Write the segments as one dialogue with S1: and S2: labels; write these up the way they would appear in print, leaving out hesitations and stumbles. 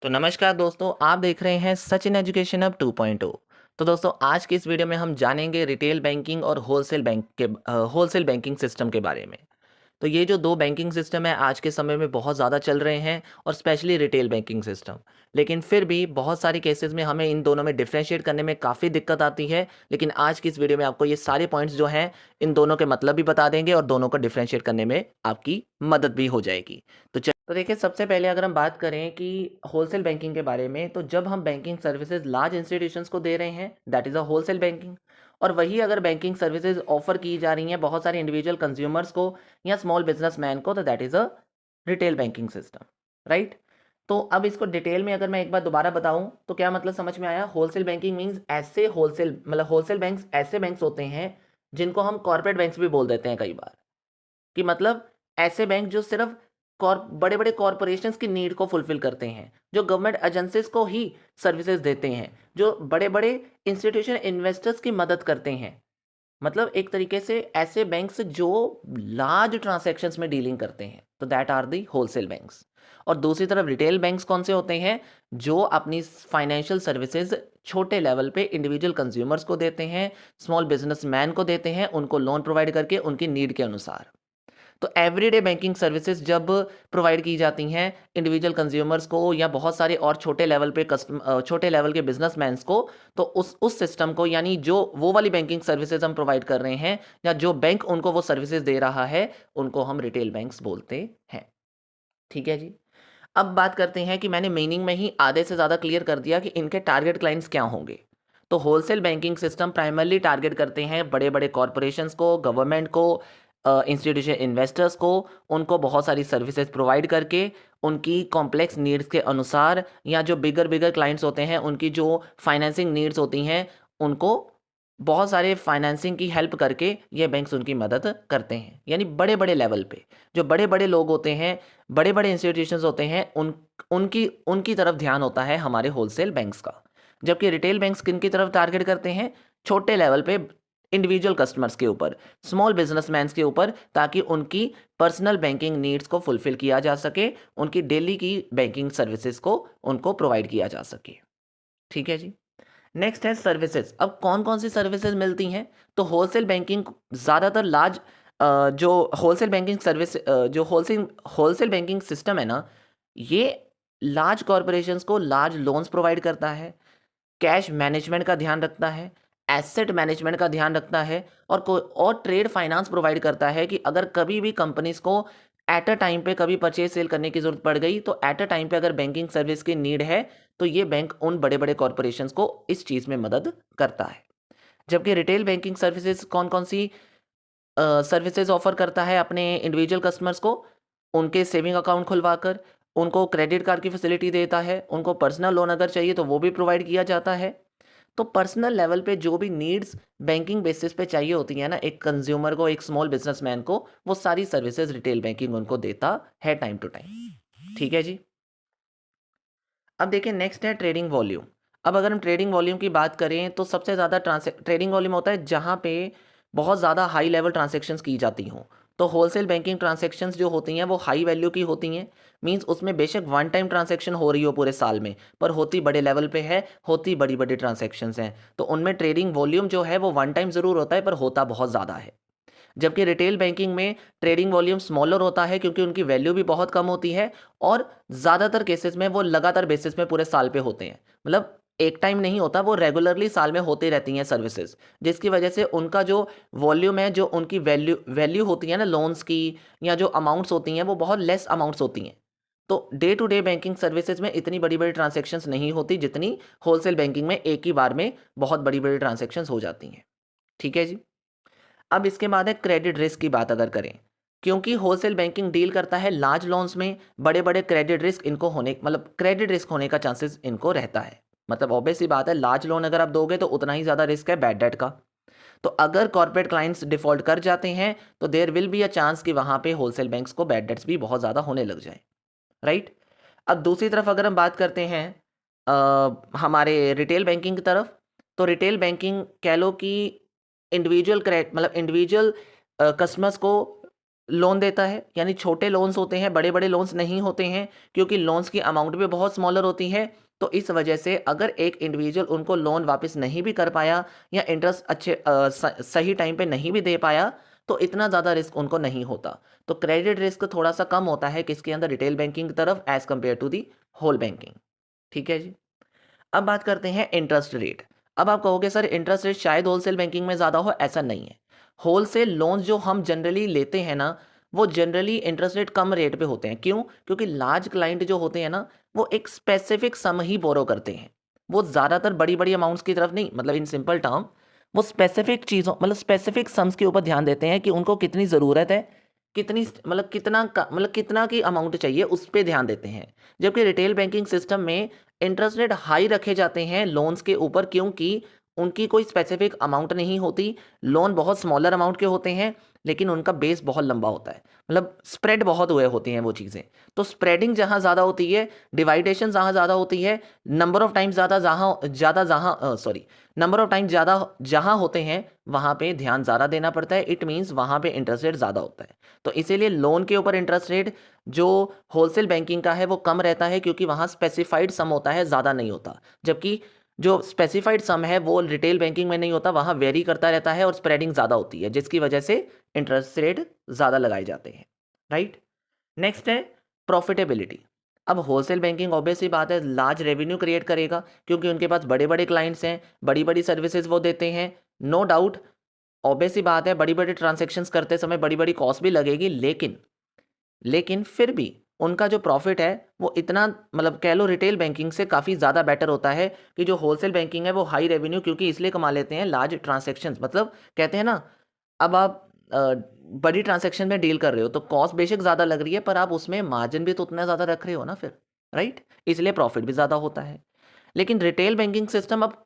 S1: तो नमस्कार दोस्तों, आप देख रहे हैं सचिन एजुकेशन अब 2.0। तो दोस्तों, आज की इस वीडियो में हम जानेंगे रिटेल बैंकिंग और होलसेल बैंकिंग सिस्टम के बारे में। तो ये जो दो बैंकिंग सिस्टम है आज के समय में बहुत ज़्यादा चल रहे हैं, और स्पेशली रिटेल बैंकिंग सिस्टम। लेकिन फिर भी बहुत सारी केसेस में हमें इन दोनों में डिफरेंशिएट करने में काफ़ी दिक्कत आती है। लेकिन आज की इस वीडियो में आपको ये सारे पॉइंट्स जो हैं इन दोनों के मतलब भी बता देंगे, और दोनों को डिफरेंशिएट करने में आपकी मदद भी हो जाएगी। तो देखिए, सबसे पहले अगर हम बात करें कि होलसेल बैंकिंग के बारे में, तो जब हम बैंकिंग सर्विसेज लार्ज इंस्टीट्यूशंस को दे रहे हैं, that is a wholesale banking. और वही अगर बैंकिंग सर्विसेज ऑफर की जा रही हैं बहुत सारे इंडिविजुअल कंज्यूमर्स को या स्मॉल बिजनेसमैन को, तो that is a retail banking system, right. तो अब इसको डिटेल में अगर मैं एक बार दोबारा बताऊं तो क्या मतलब समझ में आया। होलसेल बैंकिंग मीन्स ऐसे होलसेल बैंक्स ऐसे बैंक्स होते हैं जिनको हम कॉर्पोरेट बैंक्स भी बोल देते हैं कई बार। कि मतलब ऐसे बैंक जो सिर्फ बड़े बड़े कॉरपोरेशंस की नीड को फुलफिल करते हैं, जो गवर्नमेंट एजेंसीज को ही सर्विसेज देते हैं, जो बड़े बड़े इंस्टीट्यूशन इन्वेस्टर्स की मदद करते हैं। मतलब एक तरीके से ऐसे बैंक्स जो लार्ज ट्रांजैक्शंस में डीलिंग करते हैं, तो that are the wholesale banks. और दूसरी तरफ रिटेल बैंक्स कौन से होते हैं, जो अपनी फाइनेंशियल सर्विसेज छोटे लेवल पे इंडिविजुअल कंज्यूमर्स को देते हैं, स्मॉल बिजनेसमैन को देते हैं, उनको लोन प्रोवाइड करके उनकी नीड के अनुसार। तो एवरीडे बैंकिंग सर्विसेज जब प्रोवाइड की जाती हैं इंडिविजुअल कंज्यूमर्स को या बहुत सारे और छोटे लेवल के बिजनेसमैन्स को, तो उस सिस्टम को, यानी जो वो वाली बैंकिंग सर्विसेज हम प्रोवाइड कर रहे हैं या जो बैंक उनको वो सर्विसेज दे रहा है, उनको हम रिटेल बैंक्स बोलते हैं। ठीक है जी। अब बात करते हैं कि मैंने मीनिंग में ही आधे से ज़्यादा क्लियर कर दिया कि इनके टारगेट क्लाइंट्स क्या होंगे। तो wholesale banking system primarily target करते हैं बड़े बड़े कॉरपोरेशंस को, गवर्नमेंट को, इंस्टीट्यूशन इन्वेस्टर्स को। उनको बहुत सारी सर्विसेज प्रोवाइड करके उनकी कॉम्प्लेक्स नीड्स के अनुसार, या जो बिगर बिगर क्लाइंट्स होते हैं उनकी जो फाइनेंसिंग नीड्स होती हैं, उनको बहुत सारे फाइनेंसिंग की हेल्प करके ये बैंक्स उनकी मदद करते हैं। यानी बड़े बड़े लेवल पे जो बड़े बड़े लोग होते हैं, बड़े बड़े इंस्टीट्यूशंस होते हैं, उनकी उनकी तरफ ध्यान होता है हमारे होलसेल बैंक्स का। जबकि रिटेल बैंक्स किन की तरफ टारगेट करते हैं, छोटे लेवल पे इंडिविजुअल कस्टमर्स के ऊपर, स्मॉल बिजनेसमैन के ऊपर, ताकि उनकी पर्सनल बैंकिंग नीड्स को फुलफिल किया जा सके, उनकी डेली की बैंकिंग सर्विसेज को उनको प्रोवाइड किया जा सके। ठीक है जी। नेक्स्ट है सर्विसेज। अब कौन कौन सी सर्विसेज मिलती हैं, तो होलसेल बैंकिंग ज़्यादातर लार्ज जो होलसेल बैंकिंग सर्विस जो होलसेल बैंकिंग सिस्टम है ना, ये लार्ज कॉरपोरेशंस को लार्ज लोन्स प्रोवाइड करता है, कैश मैनेजमेंट का ध्यान रखता है, एसेट मैनेजमेंट का ध्यान रखता है, और ट्रेड फाइनेंस प्रोवाइड करता है कि अगर कभी भी कंपनीज को एट अ टाइम पे कभी परचेज सेल करने की ज़रूरत पड़ गई, तो एट अ टाइम पे अगर बैंकिंग सर्विस की नीड है, तो ये बैंक उन बड़े बड़े कॉरपोरेशंस को इस चीज़ में मदद करता है। जबकि रिटेल बैंकिंग सर्विसेज कौन कौन सी सर्विसेज ऑफर करता है अपने इंडिविजुअल कस्टमर्स को, उनके सेविंग अकाउंट खुलवाकर, उनको क्रेडिट कार्ड की फैसिलिटी देता है, उनको पर्सनल लोन अगर चाहिए तो वो भी प्रोवाइड किया जाता है। तो पर्सनल लेवल पे जो भी नीड्स बैंकिंग बेसिस पे चाहिए होती है ना, एक कंज्यूमर को, एक स्मॉल बिजनेसमैन को, वो सारी सर्विसेज रिटेल बैंकिंग उनको देता है टाइम टू टाइम। ठीक है जी। अब देखिए, नेक्स्ट है ट्रेडिंग वॉल्यूम। अब अगर हम ट्रेडिंग वॉल्यूम की बात करें, तो सबसे ज़्यादा ट्रेडिंग वॉल्यूम होता है जहाँ पे बहुत ज़्यादा हाई लेवल ट्रांजेक्शन्स की जाती हों। तो होलसेल बैंकिंग ट्रांजेक्शन्स जो होती हैं वो हाई वैल्यू की होती हैं। मींस उसमें बेशक वन टाइम ट्रांजेक्शन हो रही हो पूरे साल में, पर होती बड़े लेवल पे है, होती बड़ी बड़ी ट्रांजेक्शन्स हैं, तो उनमें ट्रेडिंग वॉल्यूम जो है वो वन टाइम ज़रूर होता है, पर होता बहुत ज़्यादा है। जबकि रिटेल बैंकिंग में ट्रेडिंग वॉल्यूम स्मॉलर होता है, क्योंकि उनकी वैल्यू भी बहुत कम होती है, और ज़्यादातर केसेस में वो लगातार बेसिस में पूरे साल पे होते हैं। मतलब एक टाइम नहीं होता, वो रेगुलरली साल में होती रहती हैं सर्विसेज, जिसकी वजह से उनका जो वॉल्यूम है, जो उनकी वैल्यू वैल्यू होती है ना लोन्स की, या जो अमाउंट्स होती हैं, वो बहुत लेस अमाउंट्स होती हैं। तो day to day banking services में इतनी बड़ी बड़ी ट्रांजेक्शन्स नहीं होती जितनी होलसेल बैंकिंग में एक ही बार में बहुत बड़ी बड़ी ट्रांजेक्शन्स हो जाती हैं। ठीक है जी। अब इसके बाद है क्रेडिट रिस्क की बात अगर करें, क्योंकि होलसेल बैंकिंग डील करता है लार्ज लोन्स में, बड़े बड़े क्रेडिट रिस्क इनको होने, मतलब क्रेडिट रिस्क होने का चांसेस इनको रहता है। मतलब ऑब्वियस सी बात है, लार्ज लोन अगर आप दोगे तो उतना ही ज़्यादा रिस्क है बैड डेट का। तो अगर कॉर्पोरेट क्लाइंट्स डिफॉल्ट कर जाते हैं, तो there will be a chance कि वहाँ पे होलसेल बैंक्स को बैड डेट्स भी बहुत ज़्यादा होने लग जाए, राइट। अब दूसरी तरफ अगर हम बात करते हैं हमारे रिटेल बैंकिंग की तरफ, तो रिटेल बैंकिंग कह लो कि इंडिविजुअल कस्टमर्स को लोन देता है, यानी छोटे लोन्स होते हैं, बड़े बड़े लोन्स नहीं होते हैं, क्योंकि लोन्स की अमाउंट भी बहुत स्मॉलर होती है। तो इस वजह से अगर एक इंडिविजुअल उनको लोन वापस नहीं भी कर पाया या इंटरेस्ट सही टाइम पे नहीं भी दे पाया, तो इतना ज़्यादा रिस्क उनको नहीं होता। तो क्रेडिट रिस्क थोड़ा सा कम होता है किसके अंदर, रिटेल बैंकिंग की तरफ, as compare to the whole banking. ठीक है जी। अब बात करते हैं इंटरेस्ट रेट। अब आप कहोगे सर इंटरेस्ट रेट शायद होलसेल बैंकिंग में ज़्यादा हो, ऐसा नहीं है। होलसेल लोन्स जो हम जनरली लेते हैं ना, वो जनरली इंटरेस्ट रेट कम रेट पे होते हैं। क्यों? क्योंकि लार्ज क्लाइंट जो होते हैं ना, वो एक स्पेसिफिक सम ही बोरो करते हैं। वो ज़्यादातर बड़ी बड़ी अमाउंट्स की तरफ नहीं, मतलब इन सिंपल टर्म वो स्पेसिफिक चीज़ों, मतलब स्पेसिफिक सम्स के ऊपर ध्यान देते हैं कि उनको कितनी ज़रूरत है, कितनी, मतलब कितना की अमाउंट चाहिए, उस पर ध्यान देते हैं। जबकि रिटेल बैंकिंग सिस्टम में इंटरेस्ट रेट हाई रखे जाते हैं लोन्स के ऊपर, क्योंकि उनकी कोई स्पेसिफिक अमाउंट नहीं होती। लोन बहुत स्मॉलर अमाउंट के होते हैं, लेकिन उनका बेस बहुत लंबा होता है, मतलब स्प्रेड बहुत हुए होती हैं वो चीज़ें। तो स्प्रेडिंग जहाँ ज़्यादा होती है, डिवाइडेशन जहाँ ज़्यादा होती है, number of times number of time ज़्यादा जहाँ होते हैं, वहाँ पे ध्यान ज़्यादा देना पड़ता है। इट मीन्स वहाँ पे इंटरेस्ट रेट ज़्यादा होता है। तो इसीलिए लोन के ऊपर इंटरेस्ट रेट जो होलसेल बैंकिंग का है वो कम रहता है, क्योंकि वहाँ स्पेसिफाइड सम होता है, ज़्यादा नहीं होता। जबकि जो स्पेसिफाइड सम है वो रिटेल बैंकिंग में नहीं होता, वहाँ वेरी करता रहता है और स्प्रेडिंग ज़्यादा होती है, जिसकी वजह से इंटरेस्ट रेट ज़्यादा लगाए जाते हैं। राइट। नेक्स्ट है प्रॉफिटेबिलिटी। अब होलसेल बैंकिंग ऑब्वियस सी बात है लार्ज रेवेन्यू क्रिएट करेगा, क्योंकि उनके पास बड़े बड़े क्लाइंट्स हैं, बड़ी बड़ी सर्विसेज वो देते हैं। नो डाउट, ऑब्वियस सी बात है बड़ी बड़ी ट्रांजेक्शन्स करते समय बड़ी बड़ी कॉस्ट भी लगेगी, लेकिन फिर भी उनका जो प्रॉफिट है वो इतना, मतलब कह लो रिटेल बैंकिंग से काफ़ी ज़्यादा बेटर होता है कि जो होलसेल बैंकिंग है वो हाई रेवेन्यू क्योंकि इसलिए कमा लेते हैं, लार्ज ट्रांजैक्शंस, मतलब कहते हैं ना, अब आप बड़ी ट्रांजैक्शन में डील कर रहे हो तो कॉस्ट बेशक ज़्यादा लग रही है, पर आप उसमें मार्जिन भी तो उतना ज़्यादा रख रहे हो ना फिर। राइट। इसलिए प्रॉफिट भी ज़्यादा होता है। लेकिन रिटेल बैंकिंग सिस्टम अब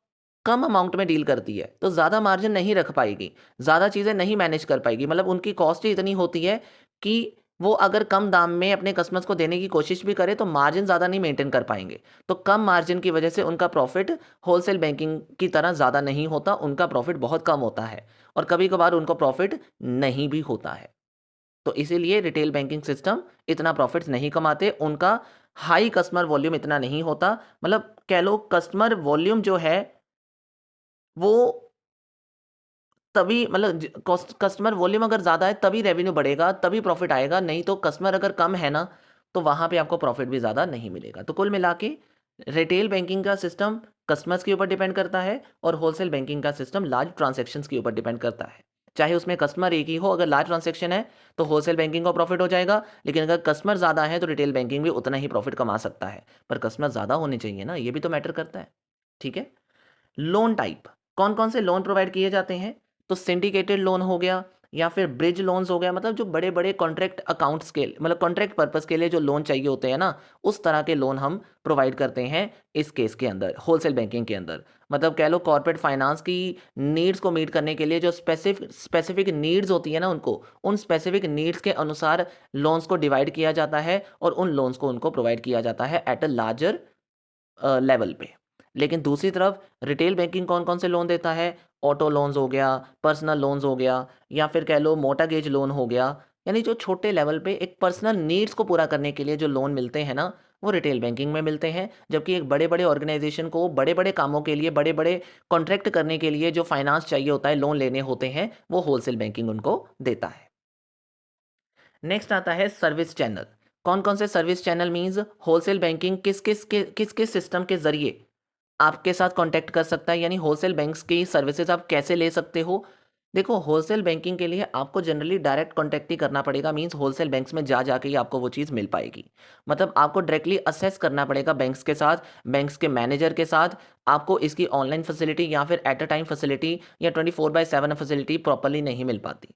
S1: कम अमाउंट में डील करती है, तो ज़्यादा मार्जिन नहीं रख पाएगी, ज़्यादा चीज़ें नहीं मैनेज कर पाएगी, मतलब उनकी कॉस्ट ही इतनी होती है कि वो अगर कम दाम में अपने कस्टमर्स को देने की कोशिश भी करे तो मार्जिन ज़्यादा नहीं मेंटेन कर पाएंगे। तो कम मार्जिन की वजह से उनका प्रॉफिट होलसेल बैंकिंग की तरह ज़्यादा नहीं होता, उनका प्रॉफिट बहुत कम होता है और कभी कभार उनको प्रॉफिट नहीं भी होता है। तो इसीलिए रिटेल बैंकिंग सिस्टम इतना प्रॉफिट्स नहीं कमाते, उनका हाई कस्टमर वॉल्यूम इतना नहीं होता, मतलब कह लो कस्टमर वॉल्यूम जो है वो तभी, मतलब कस्टमर वॉल्यूम अगर ज़्यादा है तभी रेवेन्यू बढ़ेगा, तभी प्रॉफिट आएगा, नहीं तो कस्टमर अगर कम है ना, तो वहाँ पे आपको प्रॉफिट भी ज़्यादा नहीं मिलेगा। तो कुल मिला के रिटेल बैंकिंग का सिस्टम कस्टमर्स के ऊपर डिपेंड करता है और होलसेल बैंकिंग का सिस्टम लार्ज ट्रांजेक्शन्स के ऊपर डिपेंड करता है। चाहे उसमें कस्टमर एक ही हो, अगर लार्ज ट्रांजेक्शन है तो होलसेल बैंकिंग को प्रॉफिट हो जाएगा, लेकिन अगर कस्टमर ज़्यादा है तो रिटेल बैंकिंग भी उतना ही प्रॉफिट कमा सकता है, पर कस्टमर ज़्यादा होने चाहिए ना, ये भी तो मैटर करता है। ठीक है। लोन टाइप, कौन कौन से लोन प्रोवाइड किए जाते हैं? तो सिंडिकेटेड लोन हो गया या फिर ब्रिज लोन्स हो गया, मतलब जो बड़े बड़े कॉन्ट्रैक्ट अकाउंट्स के, मतलब कॉन्ट्रैक्ट पर्पस के लिए जो लोन चाहिए होते हैं ना, उस तरह के लोन हम प्रोवाइड करते हैं इस केस के अंदर, होलसेल बैंकिंग के अंदर। मतलब कह लो कॉर्पोरेट फाइनेंस की नीड्स को मीट करने के लिए जो स्पेसिफिक नीड्स होती है ना, उनको उन स्पेसिफिक नीड्स के अनुसार लोन्स को डिवाइड किया जाता है और उन लोन्स को उनको प्रोवाइड किया जाता है एट अ लार्जर लेवल पे। लेकिन दूसरी तरफ रिटेल बैंकिंग कौन-कौन से लोन देता है? ऑटो लोन्स हो गया, पर्सनल लोन्स हो गया या फिर कह लो मोर्टगेज लोन हो गया। यानी जो छोटे लेवल पे एक पर्सनल नीड्स को पूरा करने के लिए जो लोन मिलते हैं ना, वो रिटेल बैंकिंग में मिलते हैं। जबकि एक बड़े-बड़े ऑर्गेनाइज़ेशन को बड़े-बड़े कामों के लिए, बड़े-बड़े कॉन्ट्रैक्ट करने के लिए जो फाइनेंस चाहिए होता है, लोन लेने होते हैं, वो होलसेल बैंकिंग उनको देता है। नेक्स्ट आता है सर्विस चैनल। कौन-कौन से service channel means wholesale banking किस-किस सिस्टम के ज़रिए आपके साथ कॉन्टैक्ट कर सकता है, यानी होलसेल बैंक्स की सर्विसेज आप कैसे ले सकते हो? देखो होलसेल बैंकिंग के लिए आपको जनरली डायरेक्ट कॉन्टैक्ट ही करना पड़ेगा, मीन्स होलसेल बैंक्स में जा जाके ही आपको वो चीज़ मिल पाएगी। मतलब आपको डायरेक्टली असेस करना पड़ेगा बैंक्स के साथ, बैंक्स के मैनेजर के साथ। आपको इसकी ऑनलाइन फैसिलिटी या फिर एट अ टाइम फैसिलिटी या 24/7 फैसिलिटी प्रॉपर्ली नहीं मिल पाती।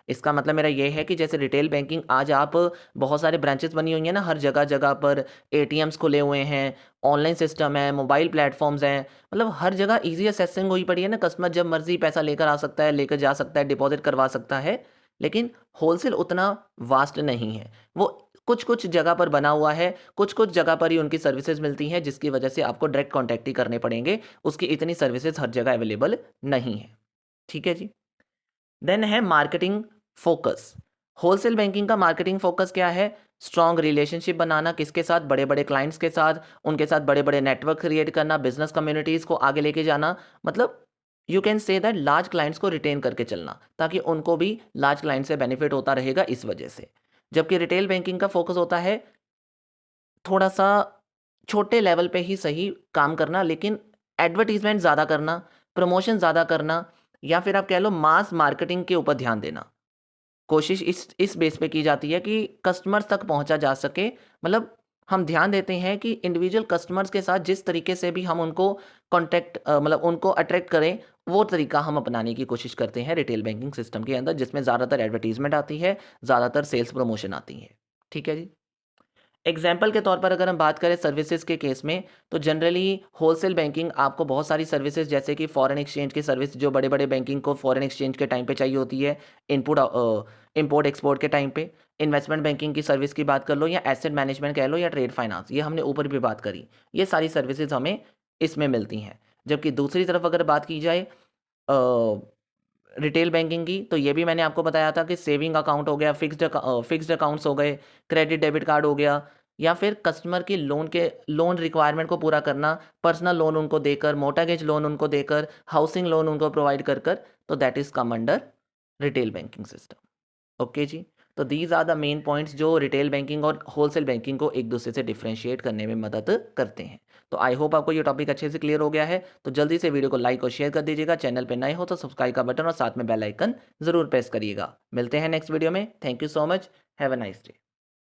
S1: इसका मतलब मेरा ये है कि जैसे रिटेल बैंकिंग आज आप बहुत सारे ब्रांचेस बनी हुई हैं ना, हर जगह-जगह पर एटीएम्स खुले हुए हैं, ऑनलाइन सिस्टम है, मोबाइल प्लेटफ़ॉर्म्स हैं, मतलब हर जगह ईज़ी एक्सेसिंग हुई पड़ी है ना, कस्टमर जब मर्ज़ी पैसा लेकर आ सकता है, लेकर जा सकता है, डिपॉज़िट करवा सकता है। लेकिन होलसेल उतना वास्ट नहीं है। वो कुछ-कुछ जगह पर बना हुआ है, कुछ-कुछ जगह पर ही उनकी सर्विसेज़ मिलती हैं, जिसकी वजह से आपको डायरेक्ट कॉन्टैक्ट ही करने पड़ेंगे। उसकी इतनी सर्विसेज़ हर जगह अवेलेबल नहीं है। ठीक है जी। देन है मार्केटिंग फोकस। होलसेल बैंकिंग का मार्केटिंग फोकस क्या है? स्ट्रॉन्ग रिलेशनशिप बनाना, किसके साथ? बड़े बड़े क्लाइंट्स के साथ, उनके साथ बड़े बड़े नेटवर्क क्रिएट करना, बिजनेस कम्युनिटीज़ को आगे लेके जाना, मतलब you can say that large clients को रिटेन करके चलना, ताकि उनको भी लार्ज क्लाइंट से बेनिफिट होता रहेगा इस वजह से। जबकि रिटेल बैंकिंग का फोकस होता है थोड़ा सा छोटे लेवल पे ही सही काम करना, लेकिन एडवर्टीजमेंट ज़्यादा करना, प्रमोशन ज़्यादा करना, या फिर आप कह लो मास मार्केटिंग के ऊपर ध्यान देना। कोशिश इस बेस पे की जाती है कि कस्टमर्स तक पहुंचा जा सके, मतलब हम ध्यान देते हैं कि इंडिविजुअल कस्टमर्स के साथ जिस तरीके से भी हम उनको कॉन्टैक्ट मतलब उनको अट्रैक्ट करें, वो तरीका हम अपनाने की कोशिश करते हैं रिटेल बैंकिंग सिस्टम के अंदर, जिसमें ज़्यादातर एडवर्टीजमेंट आती है, ज़्यादातर सेल्स प्रमोशन आती है। ठीक है जी। एग्जाम्पल के तौर पर अगर हम बात करें सर्विसेज के केस में, तो जनरली होलसेल बैंकिंग आपको बहुत सारी सर्विसेज, जैसे कि फॉरेन एक्सचेंज की सर्विस, जो बड़े बड़े बैंकिंग को फॉरेन एक्सचेंज के टाइम पे चाहिए होती है, इनपुट इंपोर्ट एक्सपोर्ट के टाइम पे, इन्वेस्टमेंट बैंकिंग की सर्विस की बात कर लो, या एसेट मैनेजमेंट कह लो, या ट्रेड फाइनेंस, ये हमने ऊपर भी बात करी, ये सारी सर्विसेज हमें इसमें मिलती हैं। जबकि दूसरी तरफ अगर बात की जाए रिटेल बैंकिंग की, तो ये भी मैंने आपको बताया था कि सेविंग अकाउंट हो गया, फिक्स्ड अकाउंट्स हो गए, क्रेडिट डेबिट कार्ड हो गया, या फिर कस्टमर की लोन रिक्वायरमेंट को पूरा करना, पर्सनल लोन उनको देकर, मोर्टगेज लोन उनको देकर, हाउसिंग लोन उनको प्रोवाइड कर कर, तो that is come under retail banking system. Okay जी। तो these are the main points जो रिटेल बैंकिंग और होलसेल बैंकिंग को एक दूसरे से डिफ्रेंशिएट करने में मदद करते हैं। तो आई होप आपको ये टॉपिक अच्छे से क्लियर हो गया है। तो जल्दी से वीडियो को लाइक और शेयर कर दीजिएगा। चैनल पे नए हो तो सब्सक्राइब का बटन और साथ में बेल आइकन ज़रूर प्रेस करिएगा। मिलते हैं नेक्स्ट वीडियो में। Thank you so much. Have a nice day.